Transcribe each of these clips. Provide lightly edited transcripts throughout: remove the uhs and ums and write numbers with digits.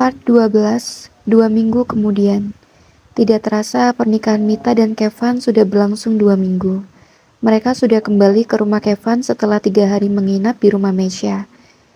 Part 12, 2 minggu kemudian. Tidak terasa pernikahan Mita dan Kevin sudah berlangsung 2 minggu. Mereka sudah kembali ke rumah Kevin setelah 3 hari menginap di rumah Mesya.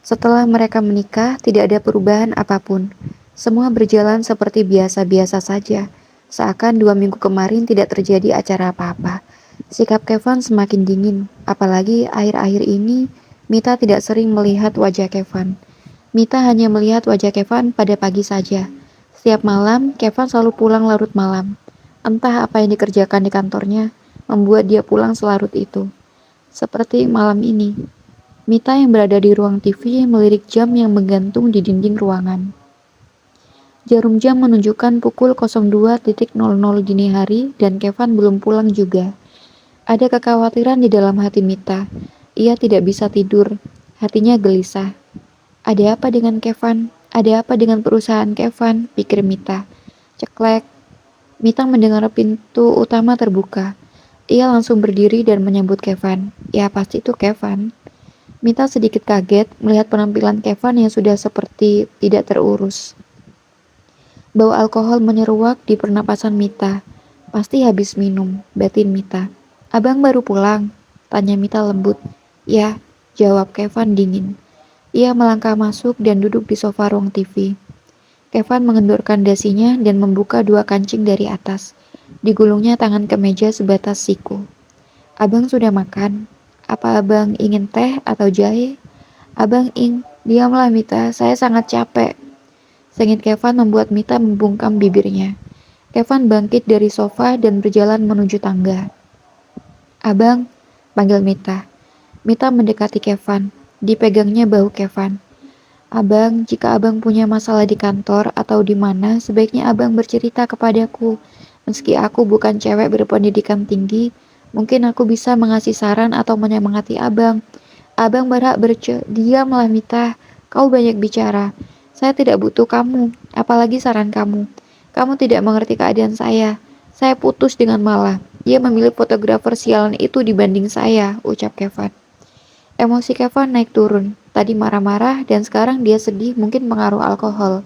Setelah mereka menikah, tidak ada perubahan apapun. Semua berjalan seperti biasa-biasa saja. Seakan 2 minggu kemarin tidak terjadi acara apa-apa. Sikap Kevin semakin dingin, apalagi akhir-akhir ini Mita tidak sering melihat wajah Kevin. Mita hanya melihat wajah Kevin pada pagi saja. Setiap malam, Kevin selalu pulang larut malam. Entah apa yang dikerjakan di kantornya, membuat dia pulang selarut itu. Seperti malam ini, Mita yang berada di ruang TV melirik jam yang menggantung di dinding ruangan. Jarum jam menunjukkan pukul 02.00 dini hari dan Kevin belum pulang juga. Ada kekhawatiran di dalam hati Mita. Ia tidak bisa tidur, hatinya gelisah. Ada apa dengan Kevin? Ada apa dengan perusahaan Kevin? Pikir Mita. Ceklek. Mita mendengar pintu utama terbuka. Ia langsung berdiri dan menyambut Kevin. Ya pasti itu Kevin. Mita sedikit kaget melihat penampilan Kevin yang sudah seperti tidak terurus. Bau alkohol menyeruak di pernapasan Mita. Pasti habis minum, batin Mita. Abang baru pulang? Tanya Mita lembut. Ya, jawab Kevin dingin. Ia melangkah masuk dan duduk di sofa ruang TV. Kevin mengendorkan dasinya dan membuka 2 kancing dari atas. Digulungnya tangan ke meja sebatas siku. Abang sudah makan? Apa abang ingin teh atau jahe? Diamlah Mita, saya sangat capek. Sengit Kevin membuat Mita membungkam bibirnya. Kevin bangkit dari sofa dan berjalan menuju tangga. Abang, panggil Mita. Mita mendekati Kevin. Dipegangnya bahu Kevin. Abang, jika abang punya masalah di kantor atau di mana, sebaiknya abang bercerita kepadaku. Meski aku bukan cewek berpendidikan tinggi, mungkin aku bisa mengasih saran atau menyemangati abang. Abang berhak diamlah Mita, kau banyak bicara. Saya tidak butuh kamu, apalagi saran kamu. Kamu tidak mengerti keadaan saya. Saya putus dengan Mala. Dia memilih fotografer sialan itu dibanding saya, ucap Kevin. Emosi Kevin naik turun. Tadi marah-marah dan sekarang dia sedih, mungkin pengaruh alkohol.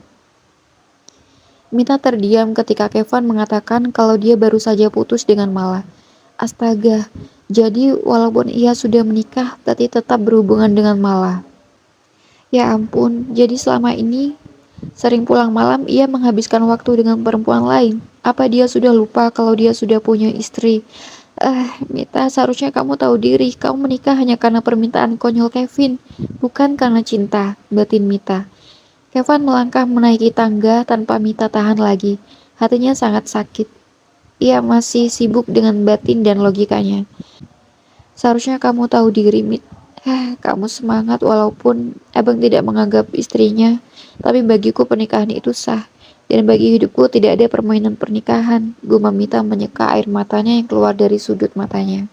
Mita terdiam ketika Kevin mengatakan kalau dia baru saja putus dengan Mala. Astaga, jadi walaupun ia sudah menikah, tapi tetap berhubungan dengan Mala. Ya ampun, jadi selama ini sering pulang malam ia menghabiskan waktu dengan perempuan lain. Apa dia sudah lupa kalau dia sudah punya istri? Mita, seharusnya kamu tahu diri. Kamu menikah hanya karena permintaan konyol Kevin, bukan karena cinta, batin Mita. Kevin melangkah menaiki tangga tanpa Mita tahan lagi. Hatinya sangat sakit. Ia masih sibuk dengan batin dan logikanya. Seharusnya kamu tahu diri, Mit. Kamu semangat walaupun abang tidak menganggap istrinya. Tapi bagiku pernikahan itu sah. Dan bagi hidupku tidak ada permainan pernikahan. Gumam Mita menyeka air matanya yang keluar dari sudut matanya.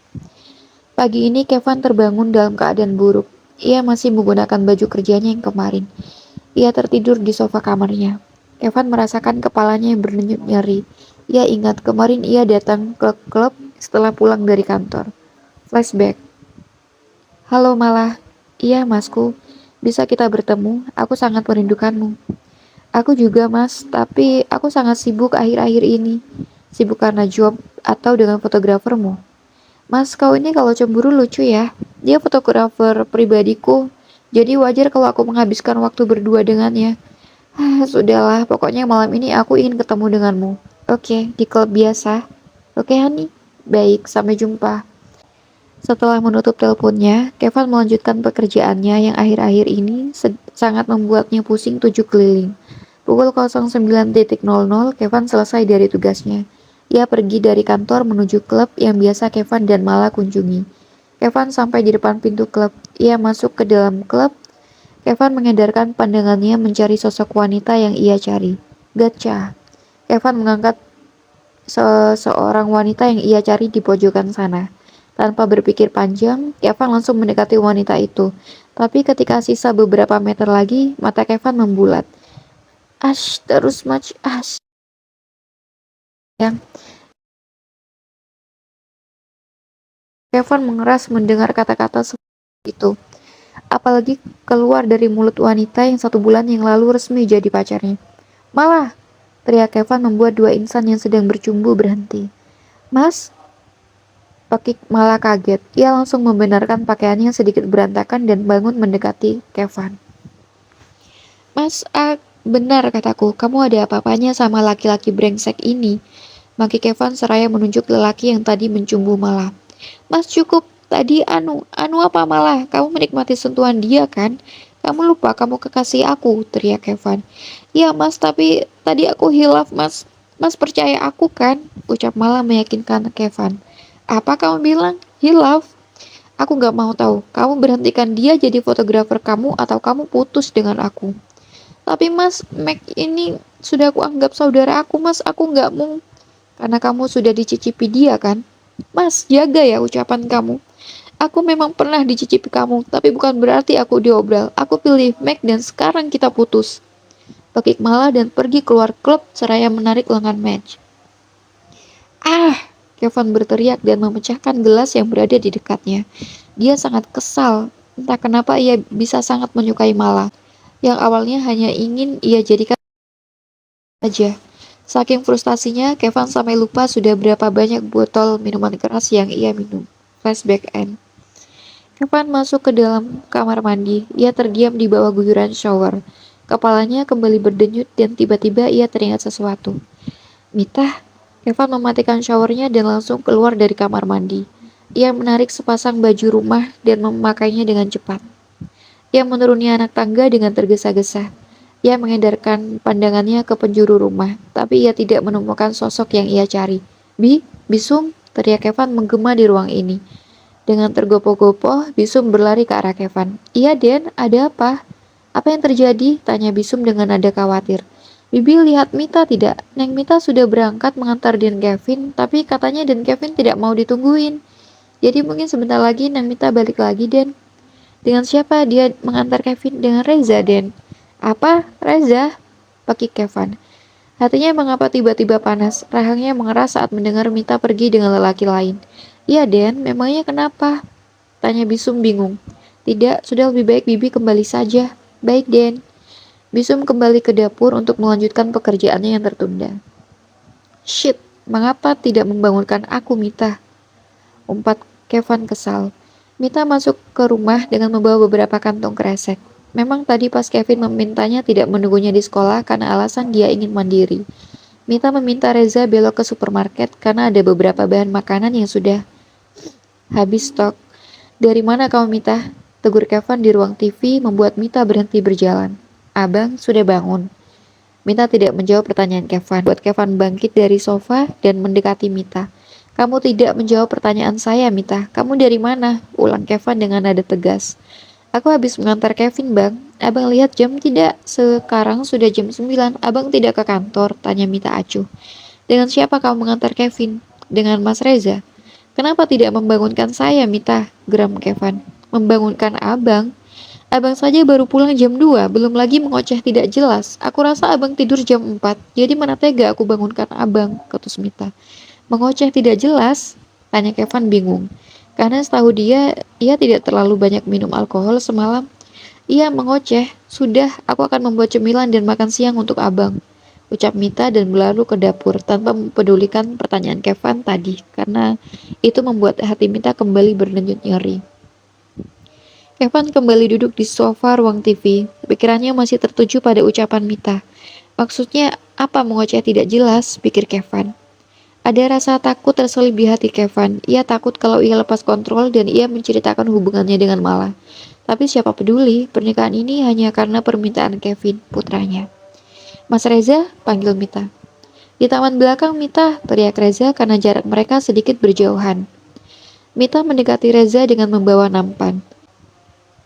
Pagi ini Kevin terbangun dalam keadaan buruk. Ia masih menggunakan baju kerjanya yang kemarin. Ia tertidur di sofa kamarnya. Kevin merasakan kepalanya yang berdenyut nyeri. Ia ingat kemarin ia datang ke klub setelah pulang dari kantor. Flashback. Halo Malah. Iya masku. Bisa kita bertemu? Aku sangat merindukanmu. Aku juga mas, tapi aku sangat sibuk akhir-akhir ini. Sibuk karena job atau dengan fotografermu. Mas, kau ini kalau cemburu lucu ya. Dia fotografer pribadiku, jadi wajar kalau aku menghabiskan waktu berdua dengannya. Sudahlah, pokoknya malam ini aku ingin ketemu denganmu. Oke, di klub biasa. Oke, Hani. Baik, sampai jumpa. Setelah menutup teleponnya, Kevin melanjutkan pekerjaannya yang akhir-akhir ini sangat membuatnya pusing 7 keliling. Pukul 09.00, Kevin selesai dari tugasnya. Ia pergi dari kantor menuju klub yang biasa Kevin dan Mala kunjungi. Kevin sampai di depan pintu klub. Ia masuk ke dalam klub. Kevin mengedarkan pandangannya mencari sosok wanita yang ia cari. Gotcha. Kevin mengangkat seorang wanita yang ia cari di pojokan sana. Tanpa berpikir panjang, Kevin langsung mendekati wanita itu. Tapi ketika sisa beberapa meter lagi, mata Kevin membulat. Terus much yang Kevin mengeras mendengar kata-kata seperti itu. Apalagi keluar dari mulut wanita yang 1 bulan yang lalu resmi jadi pacarnya. Malah, teriak Kevin membuat dua insan yang sedang bercumbu berhenti. Mas, Pakik malah kaget. Ia langsung membenarkan pakaiannya sedikit berantakan dan bangun mendekati Kevin. Mas, benar kataku, kamu ada apa-apanya sama laki-laki brengsek ini. Maki Kevin seraya menunjuk lelaki yang tadi mencumbu Malah. Mas cukup, tadi anu apa Malah? Kamu menikmati sentuhan dia kan? Kamu lupa kamu kekasih aku, teriak Kevin. Ya mas, tapi tadi aku hilaf mas. Mas percaya aku kan? Ucap Malah meyakinkan Kevin. Apa kamu bilang? Hilaf? Aku gak mau tahu. Kamu berhentikan dia jadi fotografer kamu atau kamu putus dengan aku. Tapi mas, Mac ini sudah aku anggap saudara aku mas. Aku gak mau. Karena kamu sudah dicicipi dia kan? Mas, jaga ya ucapan kamu. Aku memang pernah dicicipi kamu, tapi bukan berarti aku diobral. Aku pilih Mac dan sekarang kita putus. Pakik malah dan pergi keluar klub seraya menarik lengan Madge. Ah! Kevin berteriak dan memecahkan gelas yang berada di dekatnya. Dia sangat kesal. Entah kenapa ia bisa sangat menyukai Mala, yang awalnya hanya ingin ia jadikan saja. Saking frustasinya, Kevin sampai lupa sudah berapa banyak botol minuman keras yang ia minum. Flashback end. Kevin masuk ke dalam kamar mandi. Ia terdiam di bawah guyuran shower. Kepalanya kembali berdenyut dan tiba-tiba ia teringat sesuatu. Mita, Kevin mematikan showernya dan langsung keluar dari kamar mandi. Ia menarik sepasang baju rumah dan memakainya dengan cepat. Ia menuruni anak tangga dengan tergesa-gesa. Ia mengedarkan pandangannya ke penjuru rumah, tapi ia tidak menemukan sosok yang ia cari. Bisum, teriak Kevin menggema di ruang ini. Dengan tergopoh-gopoh, Bisum berlari ke arah Kevin. Iya, Den, ada apa? Apa yang terjadi? Tanya Bisum dengan nada khawatir. Bibi lihat Mita tidak? Neng Mita sudah berangkat mengantar Den Kevin, tapi katanya Den Kevin tidak mau ditungguin. Jadi mungkin sebentar lagi Neng Mita balik lagi, Den. Dengan siapa dia mengantar Kevin? Dengan Reza, Den. Apa? Reza? Pakik Kevin. Hatinya mengapa tiba-tiba panas. Rahangnya mengeras saat mendengar Mita pergi dengan lelaki lain. Iya, Den. Memangnya kenapa? Tanya Bisum bingung. Tidak, sudah lebih baik Bibi kembali saja. Baik, Den. Bisum kembali ke dapur untuk melanjutkan pekerjaannya yang tertunda. Shit, mengapa tidak membangunkan aku, Mita? Umpat Kevin kesal. Mita masuk ke rumah dengan membawa beberapa kantong kresek. Memang tadi pas Kevin memintanya tidak menunggunya di sekolah karena alasan dia ingin mandiri. Mita meminta Reza belok ke supermarket karena ada beberapa bahan makanan yang sudah habis stok. Dari mana kamu, Mita? Tegur Kevin di ruang TV membuat Mita berhenti berjalan. Abang sudah bangun. Mita tidak menjawab pertanyaan Kevin. Buat Kevin bangkit dari sofa dan mendekati Mita. Kamu tidak menjawab pertanyaan saya, Mita. Kamu dari mana? Ulang Kevin dengan nada tegas. Aku habis mengantar Kevin, Bang. Abang lihat jam tidak? Sekarang sudah jam 9. Abang tidak ke kantor? Tanya Mita acuh. Dengan siapa kamu mengantar Kevin? Dengan Mas Reza. Kenapa tidak membangunkan saya, Mita? Geram Kevin. Membangunkan abang? Abang saja baru pulang jam 2, belum lagi mengoceh tidak jelas. Aku rasa abang tidur jam 4, jadi mana tega aku bangunkan abang, ketus Mita. Mengoceh tidak jelas? Tanya Kevin bingung. Karena setahu dia, ia tidak terlalu banyak minum alkohol semalam. Ia mengoceh, sudah aku akan membuat cemilan dan makan siang untuk abang. Ucap Mita dan berlalu ke dapur tanpa mempedulikan pertanyaan Kevin tadi, karena itu membuat hati Mita kembali berdenyut nyeri. Kevin kembali duduk di sofa ruang TV. Pikirannya masih tertuju pada ucapan Mita. Maksudnya apa mengoceh tidak jelas, pikir Kevin. Ada rasa takut terselip di hati Kevin. Ia takut kalau ia lepas kontrol dan ia menceritakan hubungannya dengan Mala. Tapi siapa peduli, pernikahan ini hanya karena permintaan Kevin, putranya. Mas Reza, panggil Mita. Di taman belakang Mita, teriak Reza karena jarak mereka sedikit berjauhan. Mita mendekati Reza dengan membawa nampan.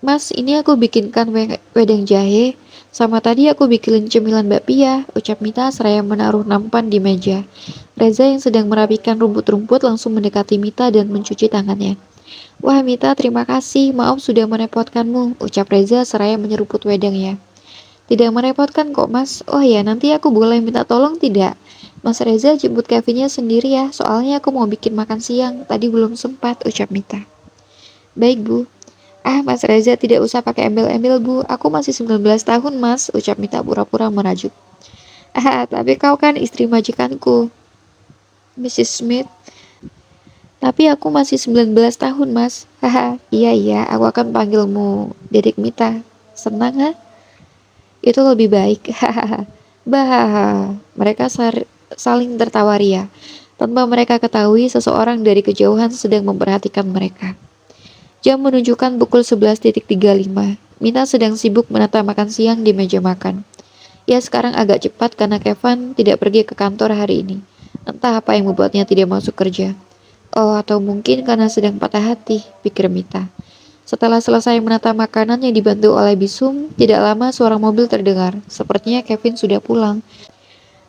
Mas, ini aku bikinkan wedang jahe. Sama tadi aku bikinin cemilan bakpia, ucap Mita seraya menaruh nampan di meja. Reza yang sedang merapikan rumput-rumput langsung mendekati Mita dan mencuci tangannya. Wah Mita, terima kasih, maaf sudah merepotkanmu, ucap Reza seraya menyeruput wedangnya. Tidak merepotkan kok mas, oh ya nanti aku boleh minta tolong tidak? Mas Reza jemput Kevinnya sendiri ya, soalnya aku mau bikin makan siang, tadi belum sempat, ucap Mita. Baik bu. Ah, Mas Reza tidak usah pakai embel-embel bu, aku masih 19 tahun mas, ucap Mita pura-pura merajuk. Ah, tapi kau kan istri majikanku, Mrs. Smith. Tapi aku masih 19 tahun, Mas. Haha, iya iya, aku akan panggilmu Dedek Mita. Senang, ha? Itu lebih baik. Hahaha. Bah, mereka saling tertawa ria. Tanpa mereka ketahui, seseorang dari kejauhan sedang memperhatikan mereka. Jam menunjukkan pukul 11.35. Mita sedang sibuk menata makan siang di meja makan. Ia sekarang agak cepat karena Kevin tidak pergi ke kantor hari ini. Entah apa yang membuatnya tidak masuk kerja. Oh, atau mungkin karena sedang patah hati, pikir Mita. Setelah selesai menata makanan yang dibantu oleh Bisum, tidak lama suara mobil terdengar. Sepertinya Kevin sudah pulang.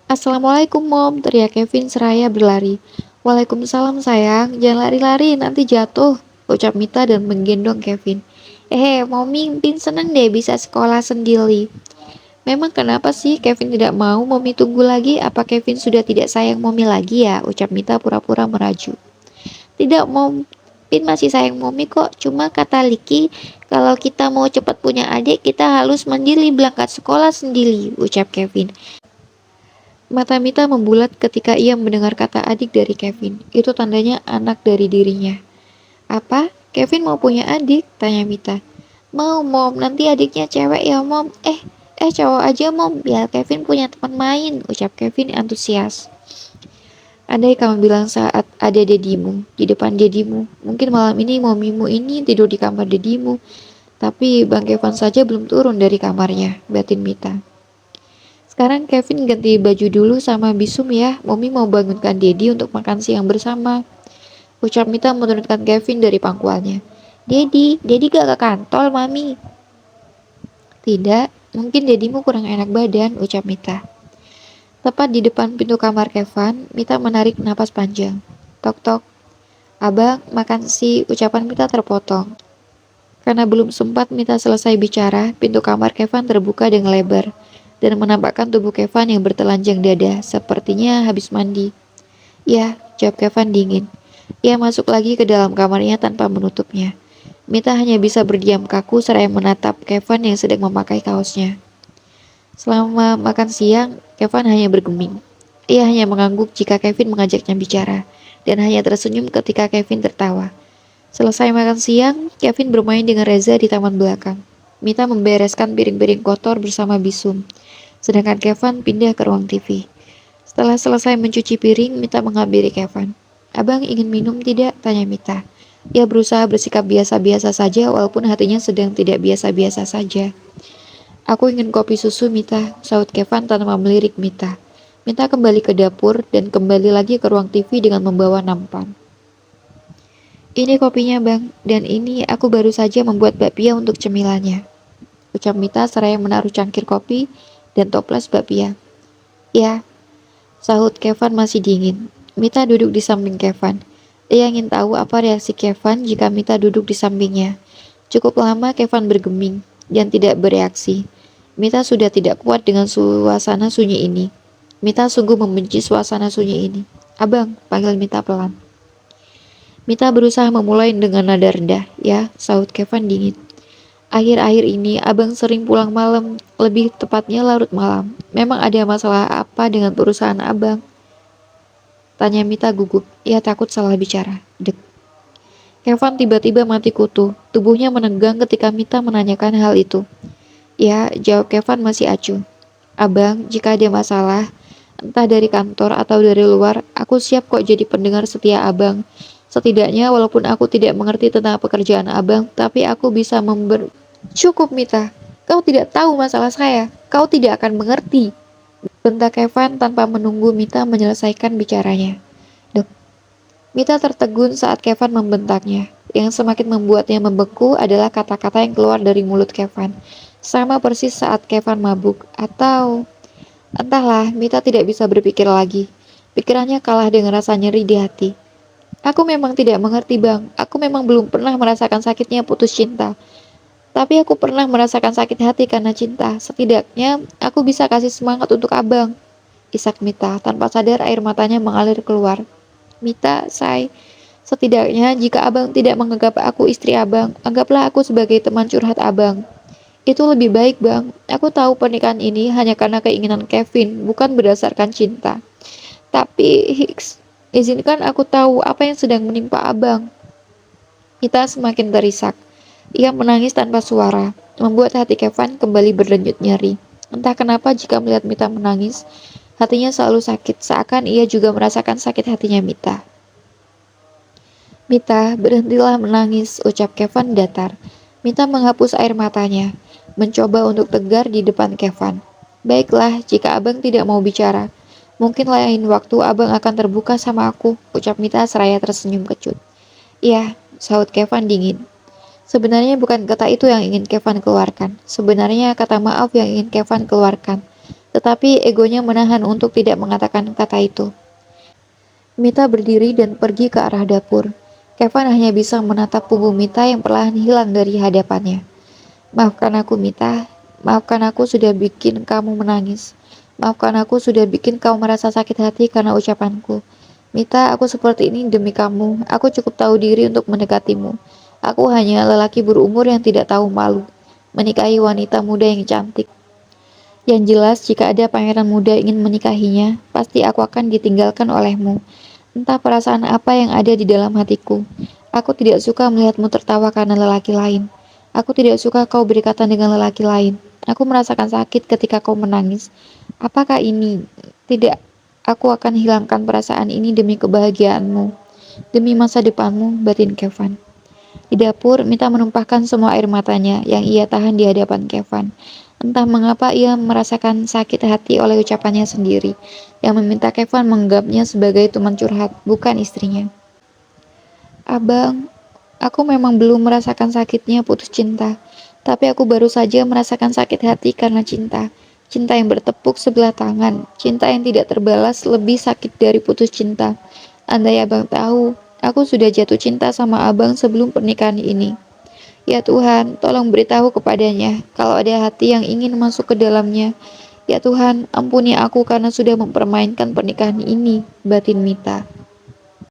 Assalamualaikum, Mom, teriak Kevin seraya berlari. Waalaikumsalam, sayang. Jangan lari-lari, nanti jatuh, ucap Mita dan menggendong Kevin. Mommy, Pin seneng deh bisa sekolah sendiri. Memang kenapa sih Kevin tidak mau Mommy tunggu lagi? Apa Kevin sudah tidak sayang Mommy lagi ya? Ucap Mita pura-pura merajuk. Tidak, Mom. Pin masih sayang Mommy kok. Cuma kata Liki, kalau kita mau cepat punya adik, kita harus mandiri berangkat sekolah sendiri, ucap Kevin. Mata Mita membulat ketika ia mendengar kata adik dari Kevin. Itu tandanya anak dari dirinya. Apa? Kevin mau punya adik? Tanya Mita. Mau, Mom. Nanti adiknya cewek ya, Mom. Cowok aja, Mom. Biar Kevin punya teman main, ucap Kevin antusias. Andai kamu bilang saat ada dedimu, di depan dedimu, mungkin malam ini momimu ini tidur di kamar dedimu. Tapi Bang Kevin saja belum turun dari kamarnya, batin Mita. Sekarang Kevin ganti baju dulu sama Bisum ya, Momi mau bangunkan Dedi untuk makan siang bersama. Ucap Mita menurunkan Kevin dari pangkuannya. Dedi gak ke kantor, Mami. Tidak, mungkin Dedimu kurang enak badan, ucap Mita. Tepat di depan pintu kamar Kevin, Mita menarik napas panjang. Tok tok. Abang, makan sih, ucapan Mita terpotong. Karena belum sempat Mita selesai bicara, pintu kamar Kevin terbuka dengan lebar dan menampakkan tubuh Kevin yang bertelanjang dada, sepertinya habis mandi. Ya, jawab Kevin dingin. Ia masuk lagi ke dalam kamarnya tanpa menutupnya. Mita hanya bisa berdiam kaku seraya menatap Kevin yang sedang memakai kaosnya. Selama makan siang, Kevin hanya bergeming. Ia hanya mengangguk jika Kevin mengajaknya bicara, dan hanya tersenyum ketika Kevin tertawa. Selesai makan siang, Kevin bermain dengan Reza di taman belakang. Mita membereskan piring-piring kotor bersama Bisum, sedangkan Kevin pindah ke ruang TV. Setelah selesai mencuci piring, Mita menghampiri Kevin. Abang ingin minum tidak? Tanya Mita. Ia berusaha bersikap biasa-biasa saja walaupun hatinya sedang tidak biasa-biasa saja. Aku ingin kopi susu, Mita, sahut Kevin tanpa melirik Mita. Mita kembali ke dapur dan kembali lagi ke ruang TV dengan membawa nampan. Ini kopinya, Bang, dan ini aku baru saja membuat bakpia untuk cemilannya, ucap Mita seraya menaruh cangkir kopi dan toples bakpia. Ya, sahut Kevin masih dingin. Mita duduk di samping Kevin. Ia ingin tahu apa reaksi Kevin jika Mita duduk di sampingnya. Cukup lama Kevin bergeming dan tidak bereaksi. Mita sudah tidak kuat dengan suasana sunyi ini. Mita sungguh membenci suasana sunyi ini. Abang, panggil Mita pelan. Mita berusaha memulai dengan nada rendah. Ya, sahut Kevin dingin. Akhir-akhir ini abang sering pulang malam, lebih tepatnya larut malam. Memang ada masalah apa dengan perusahaan abang? Tanya Mita gugup. Ia takut salah bicara. Dek. Kevin tiba-tiba mati kutu. Tubuhnya menegang ketika Mita menanyakan hal itu. Ya, jawab Kevin masih acuh. Abang, jika ada masalah, entah dari kantor atau dari luar, aku siap kok jadi pendengar setia abang. Setidaknya walaupun aku tidak mengerti tentang pekerjaan abang, tapi aku bisa Cukup, Mita. Kau tidak tahu masalah saya. Kau tidak akan mengerti. Bentak Kevin tanpa menunggu Mita menyelesaikan bicaranya. Dek. Mita tertegun saat Kevin membentaknya. Yang semakin membuatnya membeku adalah kata-kata yang keluar dari mulut Kevin. Sama persis saat Kevin mabuk. Atau... Entahlah, Mita tidak bisa berpikir lagi. Pikirannya kalah dengan rasa nyeri di hati. Aku memang tidak mengerti, Bang. Aku memang belum pernah merasakan sakitnya putus cinta. Tapi aku pernah merasakan sakit hati karena cinta. Setidaknya, aku bisa kasih semangat untuk abang. Isak Mita, tanpa sadar air matanya mengalir keluar. Mita, setidaknya jika abang tidak menganggap aku istri abang, anggaplah aku sebagai teman curhat abang. Itu lebih baik, Bang. Aku tahu pernikahan ini hanya karena keinginan Kevin, bukan berdasarkan cinta. Tapi, Hicks, izinkan aku tahu apa yang sedang menimpa Abang. Mita semakin terisak. Ia menangis tanpa suara, membuat hati Kevin kembali berdenyut nyeri. Entah kenapa jika melihat Mita menangis, hatinya selalu sakit, seakan ia juga merasakan sakit hatinya Mita. Mita, berhentilah menangis, ucap Kevin datar. Mita menghapus air matanya, mencoba untuk tegar di depan Kevin. Baiklah, jika abang tidak mau bicara. Mungkin lain waktu abang akan terbuka sama aku, ucap Mita seraya tersenyum kecut. Iya, sahut Kevin dingin. Sebenarnya bukan kata itu yang ingin Kevin keluarkan. Sebenarnya kata maaf yang ingin Kevin keluarkan. Tetapi egonya menahan untuk tidak mengatakan kata itu. Mita berdiri dan pergi ke arah dapur. Kevin hanya bisa menatap punggung Mita yang perlahan hilang dari hadapannya. Maafkan aku, Mita. Maafkan aku sudah bikin kamu menangis. Maafkan aku sudah bikin kamu merasa sakit hati karena ucapanku. Mita, aku seperti ini demi kamu. Aku cukup tahu diri untuk mendekatimu. Aku hanya lelaki berumur yang tidak tahu malu. Menikahi wanita muda yang cantik. Yang jelas, jika ada pangeran muda ingin menikahinya, pasti aku akan ditinggalkan olehmu. Entah perasaan apa yang ada di dalam hatiku. Aku tidak suka melihatmu tertawa karena lelaki lain. Aku tidak suka kau berikatan dengan lelaki lain. Aku merasakan sakit ketika kau menangis. Apakah ini? Tidak, aku akan hilangkan perasaan ini demi kebahagiaanmu. Demi masa depanmu, batin Kevin. Di dapur, Mita menumpahkan semua air matanya yang ia tahan di hadapan Kevin. Entah mengapa ia merasakan sakit hati oleh ucapannya sendiri, yang meminta Kevin menganggapnya sebagai teman curhat, bukan istrinya. Abang, aku memang belum merasakan sakitnya putus cinta, tapi aku baru saja merasakan sakit hati karena cinta. Cinta yang bertepuk sebelah tangan, cinta yang tidak terbalas lebih sakit dari putus cinta. Andai abang tahu, aku sudah jatuh cinta sama abang sebelum pernikahan ini. Ya Tuhan, tolong beritahu kepadanya kalau ada hati yang ingin masuk ke dalamnya. Ya Tuhan, ampuni aku karena sudah mempermainkan pernikahan ini, batin Mita.